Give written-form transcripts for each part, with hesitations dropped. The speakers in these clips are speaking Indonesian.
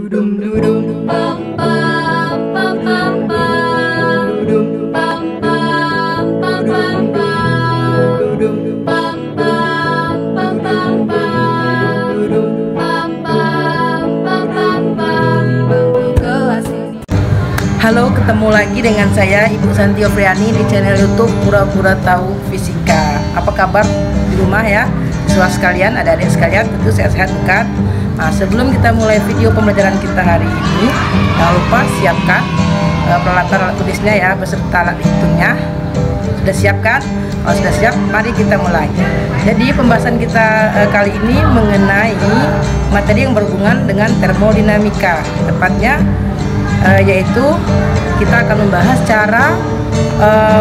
Dudum dudum pam pam pam pam pam dudum pam pam pam pam pam dudum pam pam pam pam pam dudum pam pam pam pam pam. Kelas ini. Halo, ketemu lagi dengan saya Ibu Santi Opriani di channel YouTube Pura-Pura Tahu Fisika. Apa kabar di rumah ya, siswa sekalian, adik-adik sekalian, tentu sehat-sehat kan? Nah, sebelum kita mulai video pembelajaran kita hari ini, jangan lupa siapkan peralatan alat tulisnya ya, beserta alat hitungnya. Sudah siapkan? Kalau sudah siap, mari kita mulai. Jadi pembahasan kita kali ini mengenai materi yang berhubungan dengan termodinamika, tepatnya yaitu kita akan membahas cara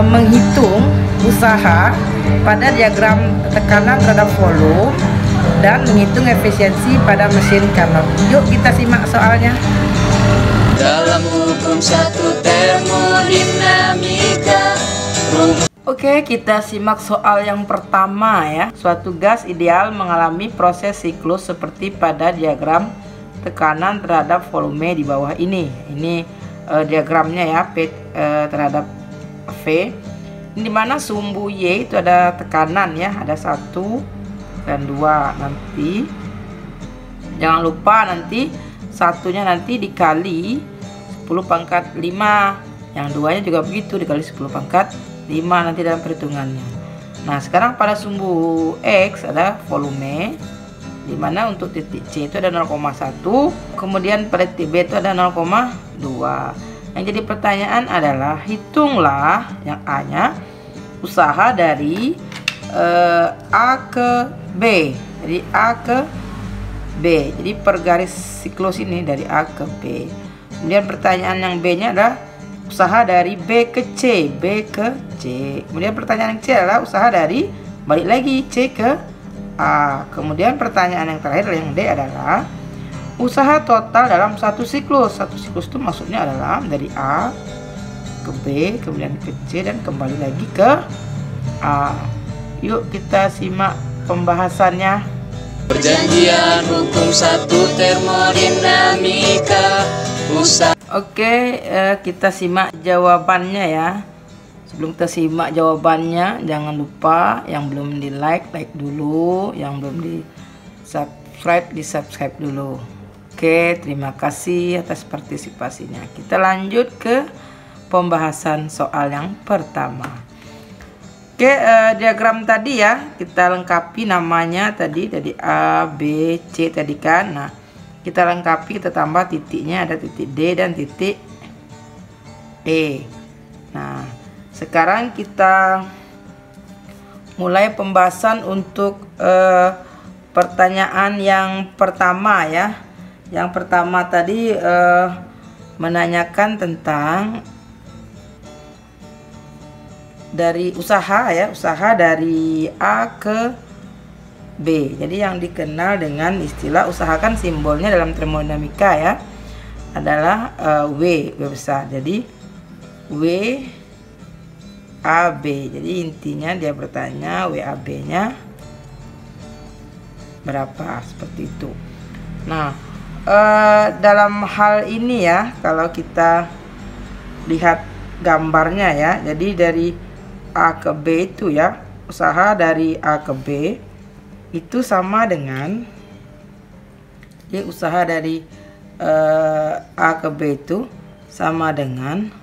menghitung usaha pada diagram tekanan terhadap volume dan menghitung efisiensi pada mesin Carnot. Yuk kita simak soalnya. Dalam hukum satu termodinamika. Oke, kita simak soal yang pertama ya. Suatu gas ideal mengalami proses siklus seperti pada diagram tekanan terhadap volume di bawah ini. Ini diagramnya ya, P terhadap V. Ini dimana sumbu Y itu ada tekanan ya, ada 1 dan 2. Nanti jangan lupa nanti satunya nanti dikali 10 pangkat 5, yang duanya juga begitu, dikali 10 pangkat 5 nanti dalam perhitungannya. Nah sekarang pada sumbu X ada volume, dimana untuk titik C itu ada 0,1, kemudian pada titik B itu ada 0,2. Yang jadi pertanyaan adalah hitunglah yang A nya usaha dari A ke B. Jadi A ke B, jadi per garis siklus ini dari A ke B. Kemudian pertanyaan yang B nya adalah usaha dari B ke C, B ke C. Kemudian pertanyaan yang C adalah usaha dari, balik lagi, C ke A. Kemudian pertanyaan yang terakhir yang D adalah usaha total dalam satu siklus. Satu siklus itu maksudnya adalah dari A ke B, kemudian ke C, dan kembali lagi ke A. Yuk kita simak pembahasannya. Perjanjian hukum satu termodinamika. Oke, kita simak jawabannya ya. Sebelum kita simak jawabannya, jangan lupa yang belum di like dulu, yang belum di subscribe dulu. Oke, terima kasih atas partisipasinya. Kita lanjut ke pembahasan soal yang pertama. Oke, diagram tadi ya, kita lengkapi namanya tadi dari A, B, C tadi kan. Nah, kita lengkapi, kita tambah titiknya, ada titik D dan titik E. Nah, sekarang kita mulai pembahasan untuk pertanyaan yang pertama ya. Yang pertama tadi menanyakan tentang dari usaha ya, usaha dari A ke B. Jadi yang dikenal dengan istilah usaha, kan simbolnya dalam termodinamika ya adalah W besar. Jadi W AB. Jadi intinya dia bertanya WAB nya berapa, seperti itu. Nah, dalam hal ini ya, kalau kita lihat gambarnya ya, jadi dari A ke B itu ya, usaha dari A ke B itu sama dengan, jadi usaha dari A ke B itu sama dengan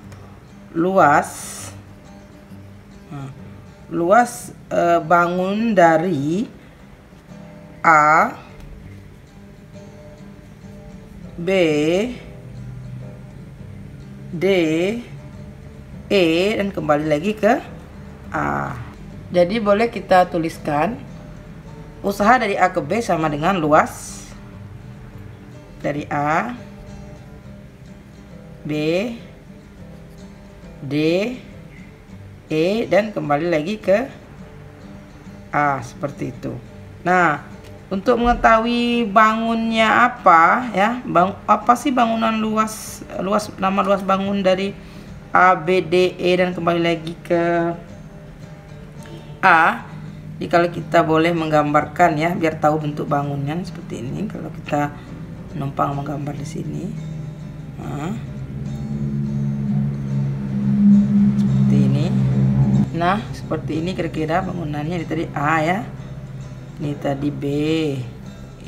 luas bangun dari A, B, D, E, dan kembali lagi ke A. Jadi boleh kita tuliskan usaha dari A ke B sama dengan luas dari A, B, D, E, dan kembali lagi ke A, seperti itu. Nah, untuk mengetahui bangunnya apa ya, apa sih bangunan nama luas bangun dari A, B, D, E, dan kembali lagi ke A. Jadi kalau kita boleh menggambarkan ya, biar tahu bentuk bangunnya seperti ini. Kalau kita numpang menggambar di sini. Nah, seperti ini. Nah, seperti ini kira-kira bangunannya. Ini tadi A ya, ini tadi B,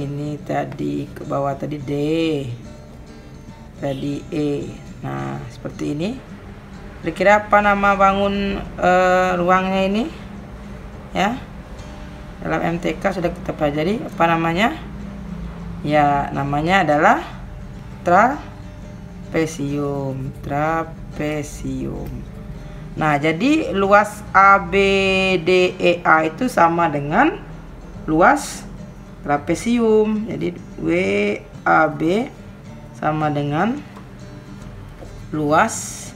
ini tadi ke bawah tadi D, tadi E. Nah, seperti ini. Kira-kira apa nama bangun ruangnya ini? Ya, dalam MTK sudah kita pelajari. Apa namanya? Ya, namanya adalah trapesium. Trapesium. Nah, jadi luas ABDEA itu sama dengan luas trapesium. Jadi WAB sama dengan luas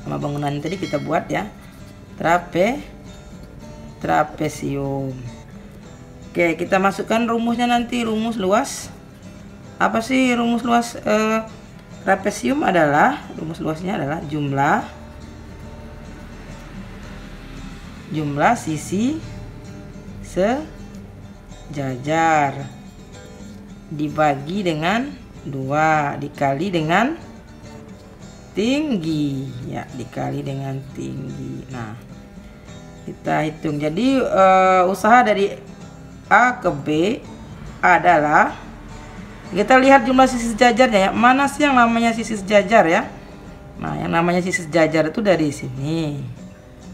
sama bangunan tadi kita buat ya, trapesium. Oke, kita masukkan rumusnya nanti. Rumus luas, apa sih rumus luas trapesium? Adalah rumus luasnya adalah jumlah sisi sejajar dibagi dengan 2 dikali dengan tinggi ya, dikali dengan tinggi. Nah, kita hitung. Jadi usaha dari A ke B adalah, kita lihat jumlah sisi sejajarnya ya. Mana sih yang namanya sisi sejajar ya? Nah, yang namanya sisi sejajar itu dari sini,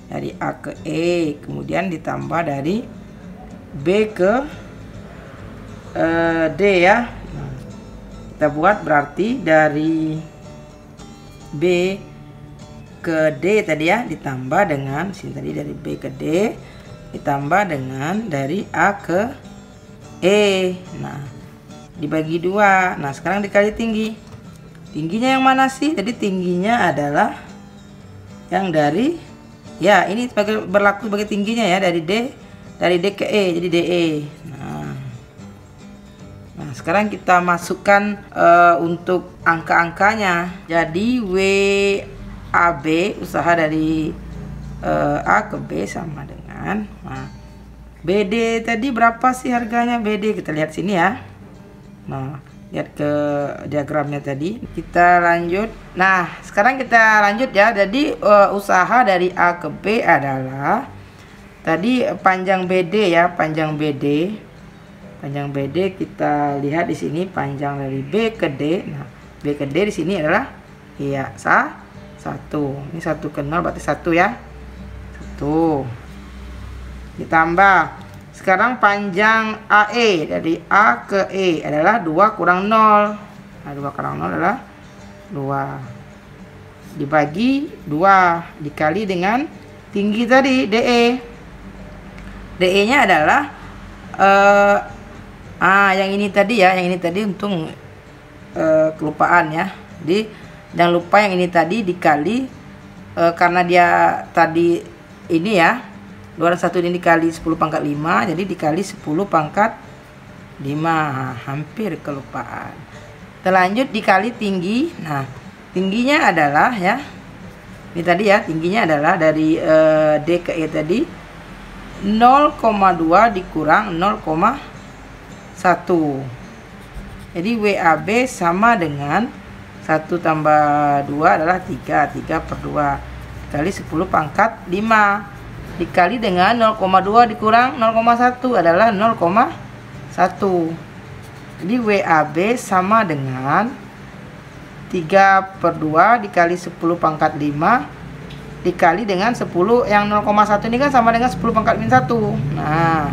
dari A ke E, kemudian ditambah dari B ke D ya. Nah, kita buat berarti dari B ke D tadi ya, ditambah dengan sini tadi dari B ke D, ditambah dengan dari A ke E. Nah, dibagi 2. Nah, sekarang dikali tinggi. Tingginya yang mana sih? Jadi tingginya adalah yang dari, ya ini berlaku sebagai tingginya ya, dari D ke E, jadi DE. Nah, sekarang kita masukkan untuk angka-angkanya. Jadi WAB, usaha dari A ke B sama dengan, nah, BD tadi berapa sih harganya BD? Kita lihat sini ya. Nah, lihat ke diagramnya tadi. Kita lanjut. Nah, sekarang kita lanjut ya. Jadi usaha dari A ke B adalah tadi panjang BD ya, panjang BD. Panjang BD kita lihat di sini, panjang dari B ke D. Nah, B ke D di sini adalah ya 1. Ini 1 ke 0 berarti 1 ya. 1. Ditambah sekarang panjang AE dari A ke E adalah 2 kurang 0. Nah, 2 kurang 0 adalah 2 dibagi 2 dikali dengan tinggi tadi DE. DE nya adalah yang ini tadi ya, yang ini tadi untung kelupaan ya. Jadi jangan lupa yang ini tadi dikali karena dia tadi ini ya, 201 ini dikali 10 pangkat 5, jadi dikali 10 pangkat 5. Hampir kelupaan. Kita lanjut dikali tinggi. Nah, tingginya adalah ya, ini tadi ya, tingginya adalah dari D ke E tadi 0,2 dikurang 0,1. Jadi WAB sama dengan 1 tambah 2 adalah 3. 3 per 2 dikali 10 pangkat 5 dikali dengan 0,2 dikurang 0,1 adalah 0,1. Jadi WAB sama dengan 3 per 2 dikali 10 pangkat 5 dikali dengan 10, yang 0,1 ini kan sama dengan 10 pangkat min 1. Nah,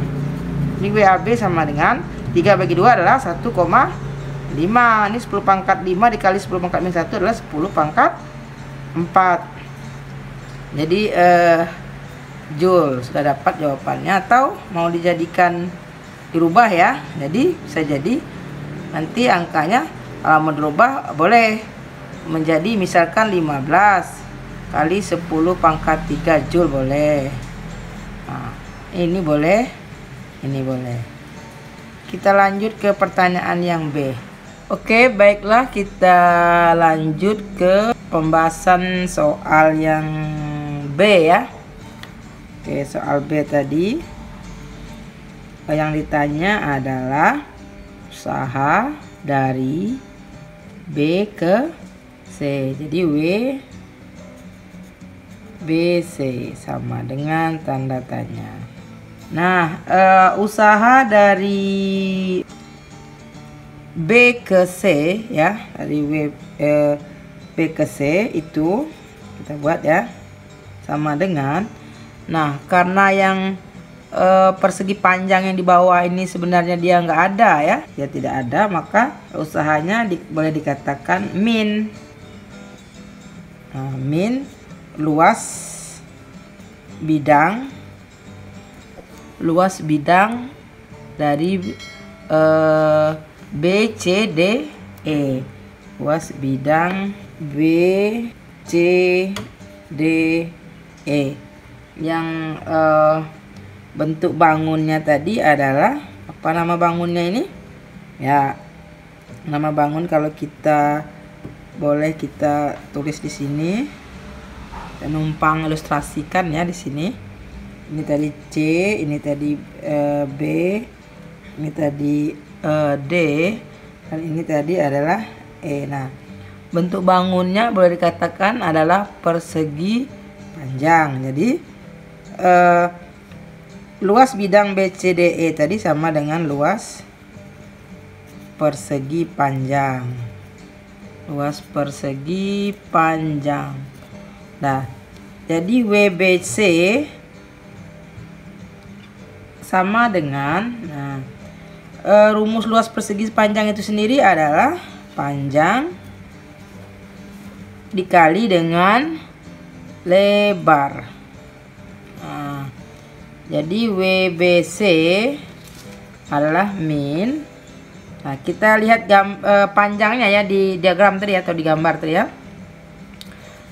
ini WAB sama dengan 3 bagi 2 adalah 1,5. Ini 10 pangkat 5 dikali 10 pangkat min 1 adalah 10 pangkat 4. Jadi Joule sudah dapat jawabannya, atau mau dijadikan dirubah ya. Jadi bisa jadi nanti angkanya kalau mau dirubah boleh menjadi misalkan 15 kali 10 pangkat 3 Joule boleh. Nah, ini boleh, ini boleh. Kita lanjut ke pertanyaan yang B. Oke, baiklah, kita lanjut ke pembahasan soal yang B ya. Oke, soal B tadi yang ditanya adalah usaha dari B ke C. Jadi W BC sama dengan tanda tanya. Nah, usaha dari B ke C ya, dari B ke C itu kita buat ya sama dengan, nah karena yang persegi panjang yang di bawah ini sebenarnya dia nggak ada ya, dia tidak ada, maka usahanya boleh dikatakan min. Nah, min luas bidang dari B, C, D, E. Luas bidang B, C, D, E. Yang bentuk bangunnya tadi adalah apa nama bangunnya ini? Ya, nama bangun kalau kita boleh kita tulis di sini. Kita numpang ilustrasikan ya di sini. Ini tadi C, ini tadi B, ini tadi D, dan ini tadi adalah E. Nah, bentuk bangunnya boleh dikatakan adalah persegi panjang. Jadi luas bidang BCDE tadi sama dengan luas persegi panjang. Luas persegi panjang. Nah, jadi WBC sama dengan, nah, rumus luas persegi panjang itu sendiri adalah panjang dikali dengan lebar. Nah, jadi WBC adalah min. Nah, kita lihat panjangnya ya di diagram tadi atau di gambar tadi ya.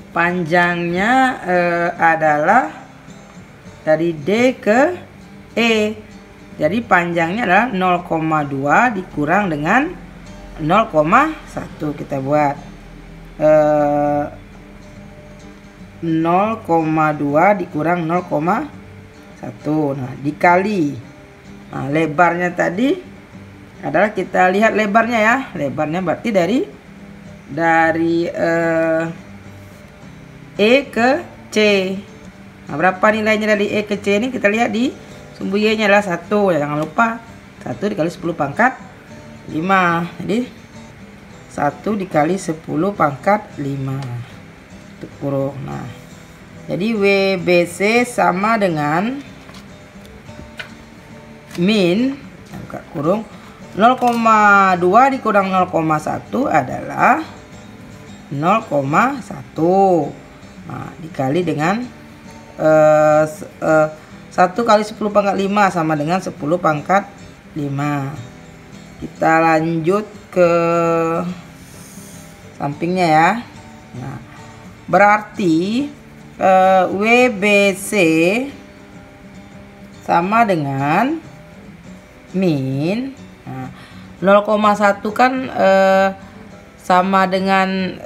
Panjangnya adalah dari D ke E. Jadi panjangnya adalah 0,2 dikurang dengan 0,1. Kita buat 0,2 dikurang 0,1. Nah, dikali. Nah, lebarnya tadi adalah, kita lihat lebarnya ya. Lebarnya berarti dari E ke C. Nah, berapa nilainya dari E ke C ini? Kita lihat di sumbu Y-nya adalah 1. Ya, jangan lupa 1 dikali 10 pangkat 5. Jadi 1 dikali 10 pangkat 5. Tutup kurung. Nah, jadi WBC sama dengan min, buka kurung, 0,2 dikurang 0,1 adalah 0,1. Nah, dikali dengan 1 kali 10 pangkat 5 sama dengan 10 pangkat 5. Kita lanjut ke sampingnya ya. Nah, berarti WBC sama dengan min. Nah, 0,1 kan sama dengan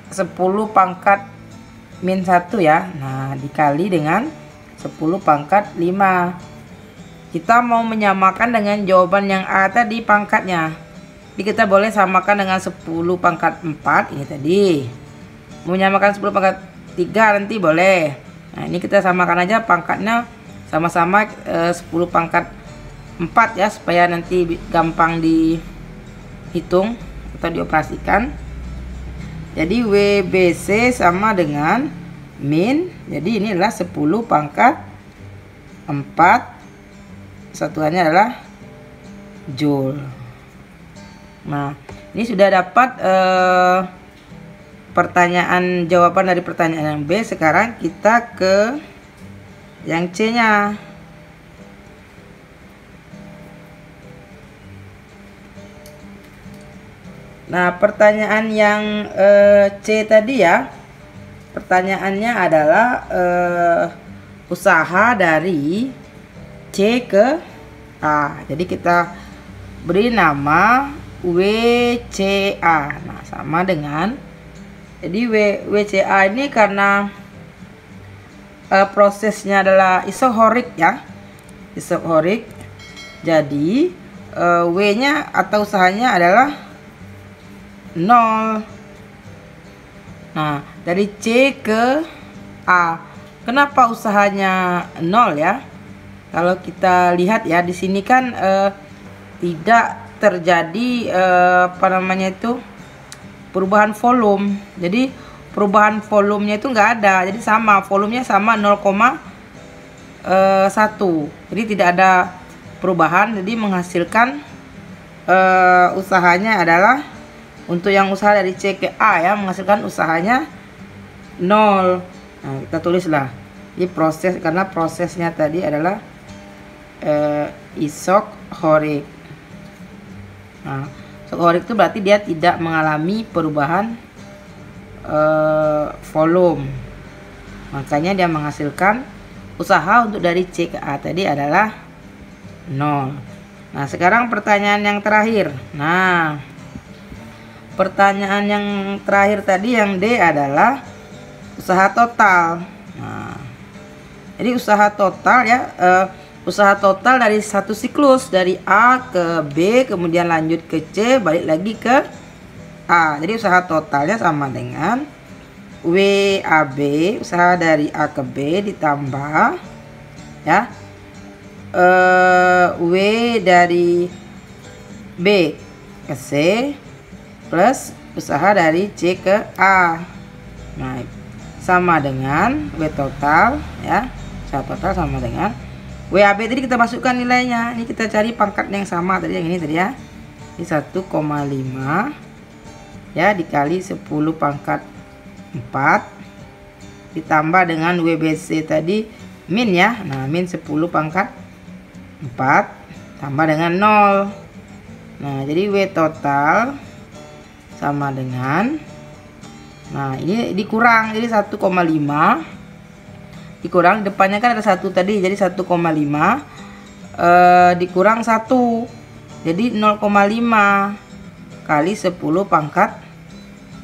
10 pangkat min 1 ya. Nah, dikali dengan 10 pangkat 5. Kita mau menyamakan dengan jawaban yang A tadi pangkatnya. Jadi kita boleh samakan dengan 10 pangkat 4 ini tadi. Mau menyamakan 10 pangkat 3 nanti boleh. Nah, ini kita samakan aja pangkatnya sama-sama 10 pangkat 4 ya, supaya nanti gampang dihitung atau dioperasikan. Jadi WBC sama dengan min. Jadi ini adalah 10 pangkat 4. Satuannya adalah joule. Nah, ini sudah dapat jawaban dari pertanyaan yang B. Sekarang kita ke yang C-nya. Nah, pertanyaan yang C tadi ya, pertanyaannya adalah usaha dari C ke A. Jadi kita beri nama WCA. Nah, sama dengan, jadi WCA ini karena prosesnya adalah isohorik ya, isohorik. Jadi W-nya atau usahanya adalah 0. Nah, dari C ke A. Kenapa usahanya 0 ya? Kalau kita lihat ya di sini kan tidak terjadi perubahan volume. Jadi perubahan volumenya itu nggak ada. Jadi sama, volumenya sama 0,1. Jadi tidak ada perubahan. Jadi menghasilkan usahanya adalah untuk yang usaha dari C ke A ya, menghasilkan usahanya 0. Nah, kita tulislah ini proses, karena prosesnya tadi adalah isokorik. Nah, isokorik itu berarti dia tidak mengalami perubahan volume, makanya dia menghasilkan usaha untuk dari C ke A tadi adalah 0. Nah, sekarang pertanyaan yang terakhir. Nah, pertanyaan yang terakhir tadi yang D adalah usaha total. Nah, jadi usaha total ya, usaha total dari satu siklus dari A ke B, kemudian lanjut ke C, balik lagi ke A. Jadi usaha totalnya sama dengan WAB, usaha dari A ke B ditambah ya W dari B ke C plus usaha dari C ke A. Nah, sama dengan W total ya, usaha total sama dengan WAB. Tadi kita masukkan nilainya. Ini kita cari pangkat yang sama tadi, yang ini tadi ya. Ini 1,5 ya dikali 10 pangkat 4 ditambah dengan WBC tadi min ya. Nah, min 10 pangkat 4 tambah dengan 0. Nah, jadi W total sama dengan, nah ini dikurang, jadi 1,5 dikurang, depannya kan ada 1 tadi, jadi 1,5 dikurang 1, jadi 0,5 kali 10 pangkat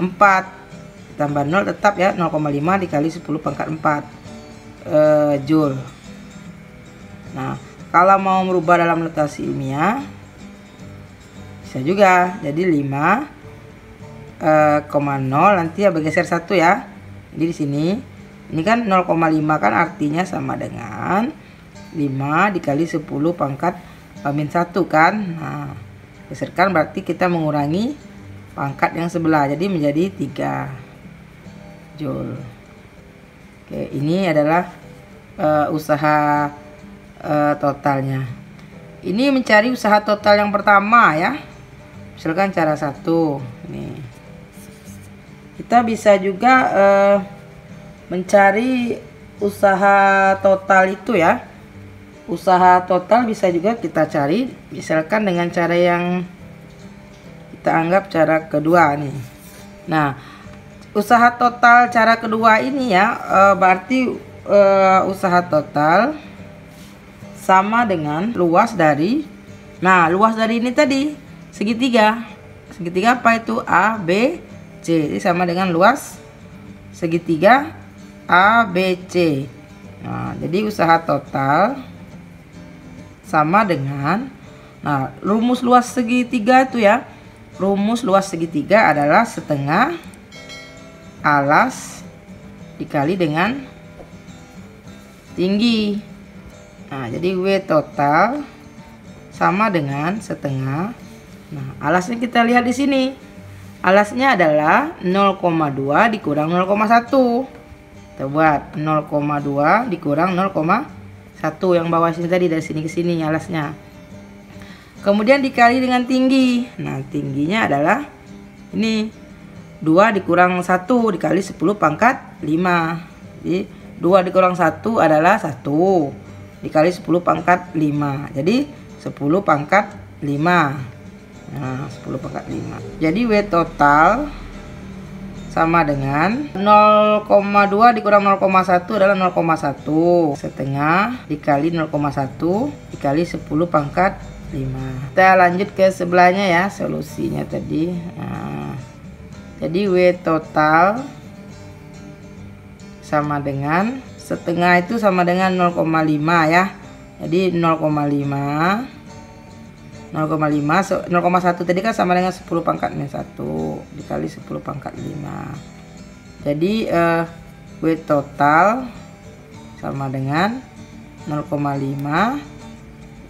4 tambah 0 tetap ya, 0,5 dikali 10 pangkat 4 Joule. Nah, kalau mau merubah dalam notasi ilmiah bisa juga, jadi 5,0 nanti ya bergeser 1 ya. Jadi di sini ini kan 0,5 kan artinya sama dengan 5 dikali 10 pangkat min 1 kan. Nah, geserkan berarti kita mengurangi pangkat yang sebelah, jadi menjadi 3 Joule. Oke, ini adalah usaha totalnya. Ini mencari usaha total yang pertama ya. Misalkan cara 1 nih. Kita bisa juga mencari usaha total itu ya. Usaha total bisa juga kita cari misalkan dengan cara yang kita anggap cara kedua nih. Nah, usaha total cara kedua ini ya, berarti usaha total sama dengan luas dari, nah luas dari ini tadi segitiga. Segitiga apa itu? A, B, C. Jadi sama dengan luas segitiga A, B, C. Nah, jadi usaha total sama dengan, nah rumus luas segitiga itu ya, rumus luas segitiga adalah setengah alas dikali dengan tinggi. Nah, jadi W total sama dengan setengah. Nah, alasnya kita lihat di sini. Alasnya adalah 0,2 dikurang 0,1. Kita buat 0,2 dikurang 0,1 yang bawah sini tadi, dari sini ke sini alasnya. Kemudian dikali dengan tinggi. Nah, tingginya adalah ini 2 dikurang 1 dikali 10 pangkat 5. Jadi 2 dikurang 1 adalah 1 dikali 10 pangkat 5. Jadi 10 pangkat 5. Nah, 10 pangkat 5. Jadi W total sama dengan 0,2 dikurang 0,1 adalah 0,1. Setengah dikali 0,1 dikali 10 pangkat 5. Kita lanjut ke sebelahnya ya, solusinya tadi. Nah, jadi W total sama dengan setengah itu sama dengan 0,5 ya. Jadi 0,5 0,5 0,1 tadi kan sama dengan 10 pangkat min 1 dikali 10 pangkat 5. Jadi W total sama dengan 0,5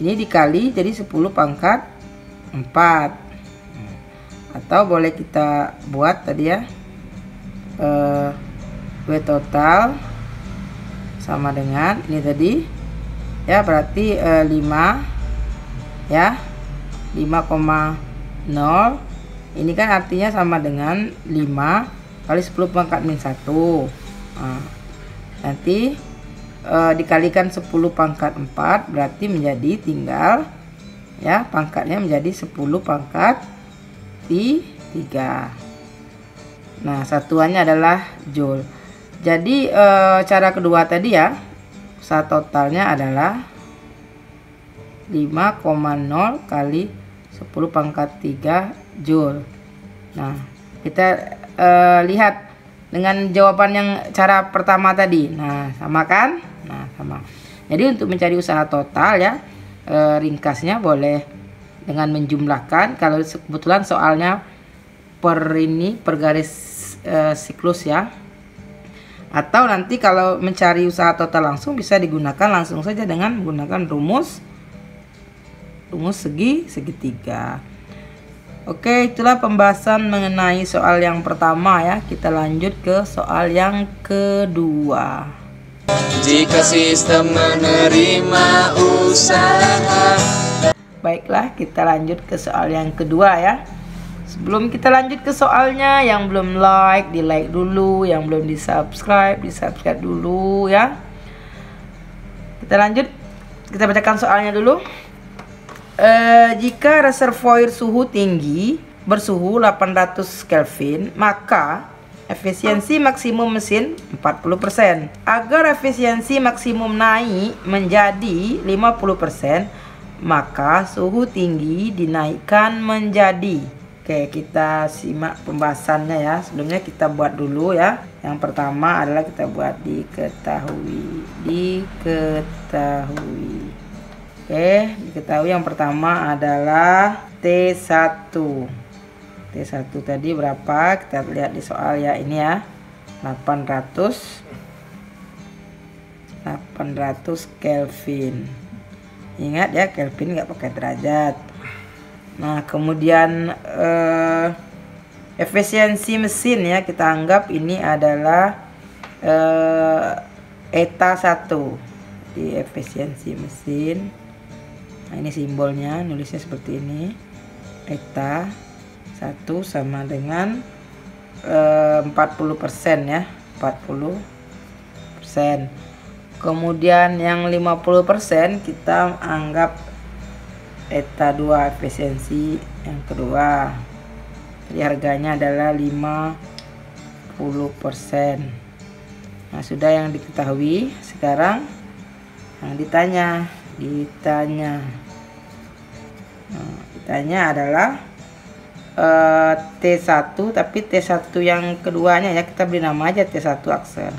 ini dikali jadi 10 pangkat 4. Atau boleh kita buat tadi ya, W total sama dengan ini tadi ya, berarti 5 ya, 5,0 ini kan artinya sama dengan 5 kali 10 pangkat min 1. Nanti dikalikan 10 pangkat 4 berarti menjadi tinggal ya, pangkatnya menjadi 10 pangkat 3. Nah, satuannya adalah joule. Jadi cara kedua tadi ya, usaha totalnya adalah 5,0 kali 10 pangkat 3 joule. Nah, kita lihat dengan jawaban yang cara pertama tadi. Nah, sama kan? Nah, sama. Jadi untuk mencari usaha total ya, ringkasnya boleh dengan menjumlahkan. Kalau kebetulan soalnya per garis siklus ya. Atau nanti kalau mencari usaha total langsung bisa digunakan langsung saja dengan menggunakan rumus segitiga. Oke, itulah pembahasan mengenai soal yang pertama ya. Kita lanjut ke soal yang kedua. Jika sistem menerima usaha. Baiklah, kita lanjut ke soal yang kedua ya. Sebelum kita lanjut ke soalnya, yang belum like, di like dulu. Yang belum di subscribe dulu ya. Kita lanjut, kita bacakan soalnya dulu. Jika reservoir suhu tinggi bersuhu 800 Kelvin, maka efisiensi maksimum mesin 40%. Agar efisiensi maksimum naik menjadi 50%, maka suhu tinggi dinaikkan menjadi. Oke, kita simak pembahasannya ya. Sebelumnya kita buat dulu ya. Yang pertama adalah kita buat diketahui. Oke, diketahui yang pertama adalah T1. T1 tadi berapa? Kita lihat di soal ya, ini ya. 800 Kelvin. Ingat ya, Kelvin nggak pakai derajat. Nah, kemudian efisiensi mesin ya, kita anggap ini adalah eta 1. Di efisiensi mesin. Nah, ini simbolnya, nulisnya seperti ini. Eta 1 sama dengan 40% ya, 40%. Kemudian yang 50% kita anggap eta 2 efisiensi yang kedua. Jadi harganya adalah 50%. Nah, sudah yang diketahui, sekarang yang ditanya adalah T1, tapi T1 yang keduanya ya, kita beri nama aja T1 aksel.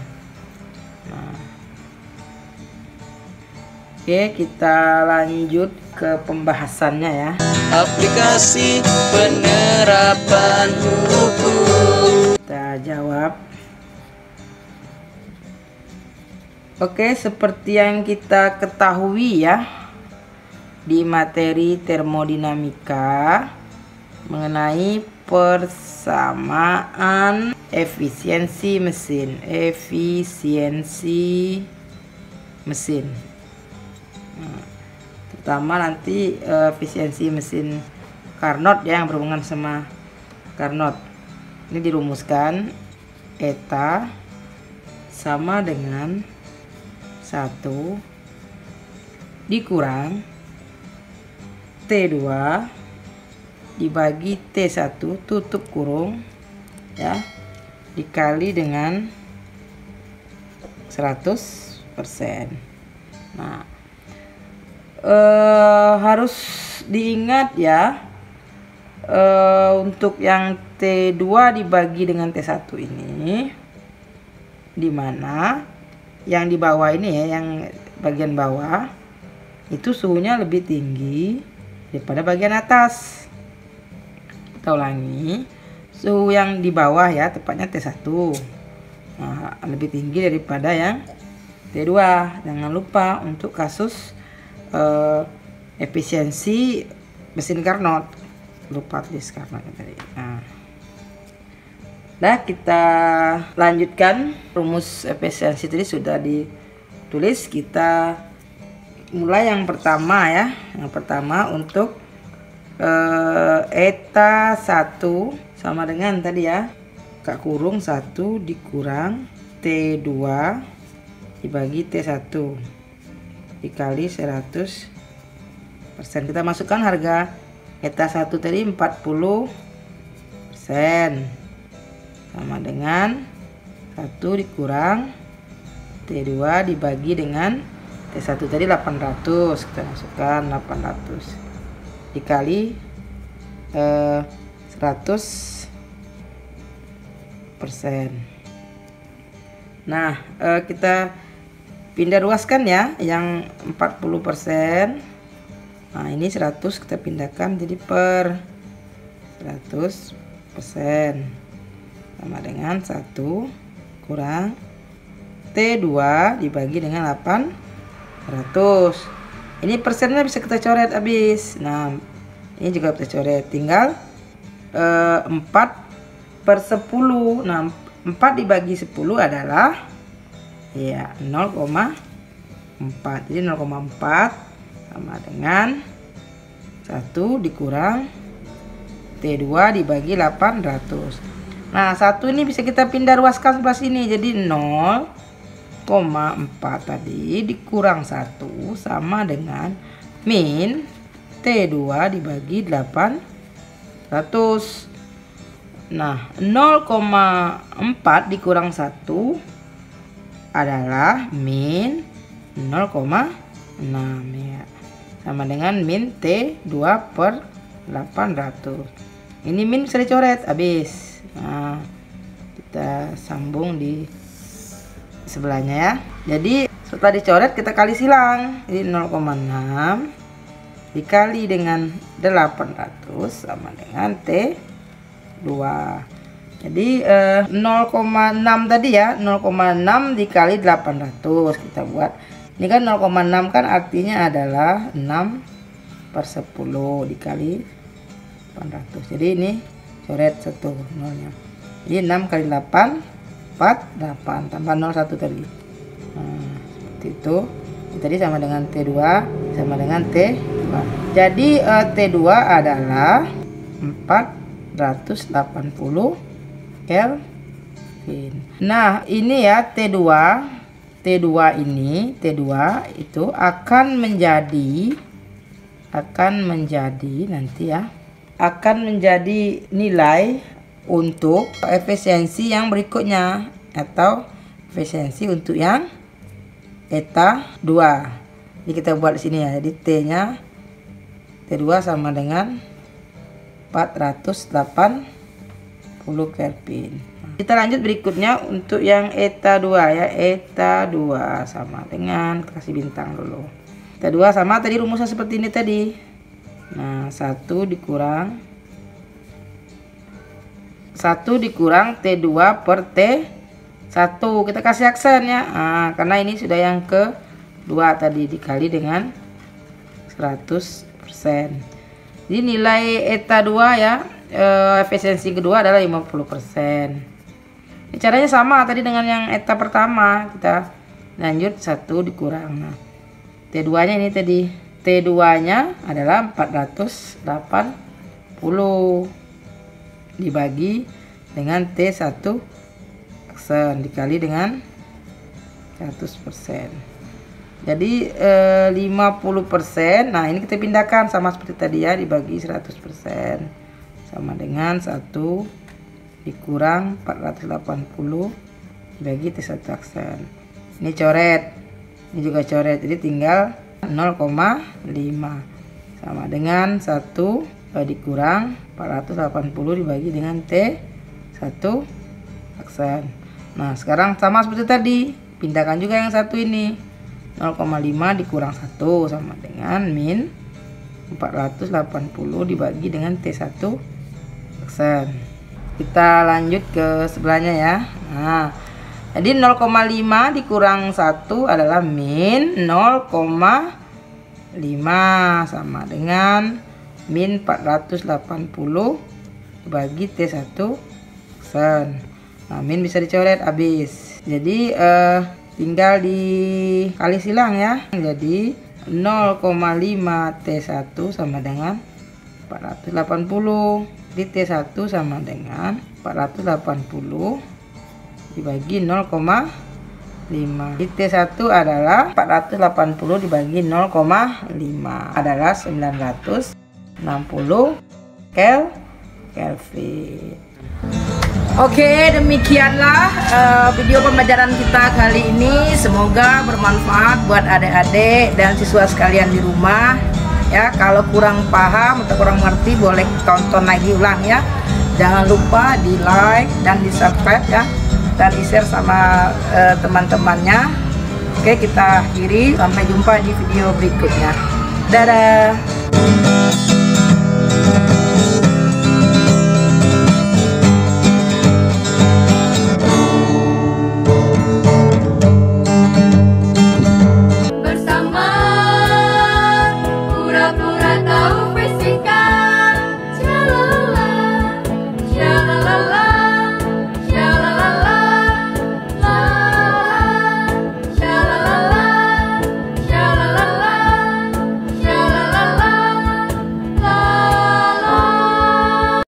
Oke, kita lanjut ke pembahasannya ya. Aplikasi penerapan hukum. Kita jawab. Oke, seperti yang kita ketahui ya, di materi termodinamika mengenai persamaan efisiensi mesin. Terutama nanti efisiensi mesin Carnot ya, yang berhubungan sama Carnot. Ini dirumuskan eta sama dengan 1 dikurang T2 dibagi T1 tutup kurung ya, dikali dengan 100%. Nah, harus diingat ya, untuk yang T2 dibagi dengan T1 ini, dimana yang di bawah ini ya, yang bagian bawah itu suhunya lebih tinggi daripada bagian atas. Kita ulangi. Suhu yang di bawah ya, tepatnya T1. Nah, lebih tinggi daripada yang T2. Jangan lupa untuk kasus efisiensi mesin Carnot. Lupa tulis Carnot tadi. Nah, kita lanjutkan. Rumus efisiensi tadi sudah ditulis. Kita mulai yang pertama ya. Yang pertama untuk eta 1 sama dengan tadi ya, buka kurung 1 dikurang T2 dibagi T1 dikali 100%. Kita masukkan harga eta 1 tadi 40%, sama dengan 1 dikurang T2 dibagi dengan T1 tadi 800. Kita masukkan 800 dikali 100%. Nah, kita pindah ruaskan ya, yang 40%. Nah, ini 100 kita pindahkan jadi per 100%, sama dengan 1 kurang T2 dibagi dengan 800. Ini persennya bisa kita coret habis. Nah, ini juga kita coret, tinggal 4/10. Nah, 4 dibagi 10 adalah ya 0,4. Jadi 0,4 sama dengan 1 dikurang T2 dibagi 800. Nah, 1 ini bisa kita pindah ruaskan sebelah sini. Jadi 0,4 tadi dikurang 1 sama dengan min T2 dibagi 800. Nah, 0,4 dikurang 1 adalah min 0,6 ya. Sama dengan min T2 per 800. Ini min bisa dicoret habis. Nah, kita sambung di sebelahnya ya. Jadi setelah dicoret kita kali silang. Jadi 0,6 dikali dengan 800 sama dengan T2. Jadi 0,6 tadi ya, 0,6 dikali 800 kita buat. Ini kan 0,6 kan artinya adalah 6/10 dikali 800. Jadi ini coret 1 nolnya. Jadi 6 kali 8 48 tambah 0 1 tadi. Nah, seperti itu. Ini tadi sama dengan T2 sama dengan T2. Jadi T2 adalah 480 Kelvin. Nah, ini ya T2 itu akan menjadi nanti ya, akan menjadi nilai untuk efisiensi yang berikutnya atau efisiensi untuk yang eta 2. Jadi kita buat di sini ya. Jadi T-nya T2 sama dengan 480 Kelvin. Kita lanjut berikutnya untuk yang eta 2 ya. Eta 2 sama dengan, kasih bintang dulu. Eta 2 sama tadi rumusnya seperti ini tadi. Nah, 1 dikurang T2 per T1. Kita kasih aksen ya. Nah, karena ini sudah yang kedua tadi dikali dengan 100%. Jadi nilai eta 2 ya, efisiensi kedua adalah 50%. Ini caranya sama tadi dengan yang eta pertama. Kita lanjut 1 dikurang. Nah, T2 nya ini tadi, T2 nya adalah 480 dibagi dengan T1 aksen dikali dengan 100%. Jadi 50%. Nah, ini kita pindahkan sama seperti tadi ya, dibagi 100% sama dengan 1 dikurang 480 dibagi T1 aksen. Ini coret, ini juga coret. Jadi tinggal 0,5 sama dengan 1 dikurang 480 dibagi dengan T1 aksen. Nah, sekarang sama seperti tadi, pindahkan juga yang satu ini. 0,5 dikurang 1 sama dengan min 480 dibagi dengan T1 persen. Kita lanjut ke sebelahnya ya. Nah, jadi 0,5 dikurang 1 adalah min 0,5 sama dengan min 480 dibagi T1 persen. Nah, min bisa dicoret habis. Jadi tinggal dikali silang ya. Jadi 0,5 T1 sama dengan 480. Di T1 sama dengan 480 dibagi 0,5. Di T1 adalah 480 dibagi 0,5 adalah 960 Kelvin. Oke, demikianlah video pembelajaran kita kali ini. Semoga bermanfaat buat adik-adik dan siswa sekalian di rumah. Ya, kalau kurang paham atau kurang mengerti boleh tonton lagi ulang ya. Jangan lupa di like dan di subscribe ya, dan di share sama teman-temannya. Oke, kita akhiri, sampai jumpa di video berikutnya. Dadah.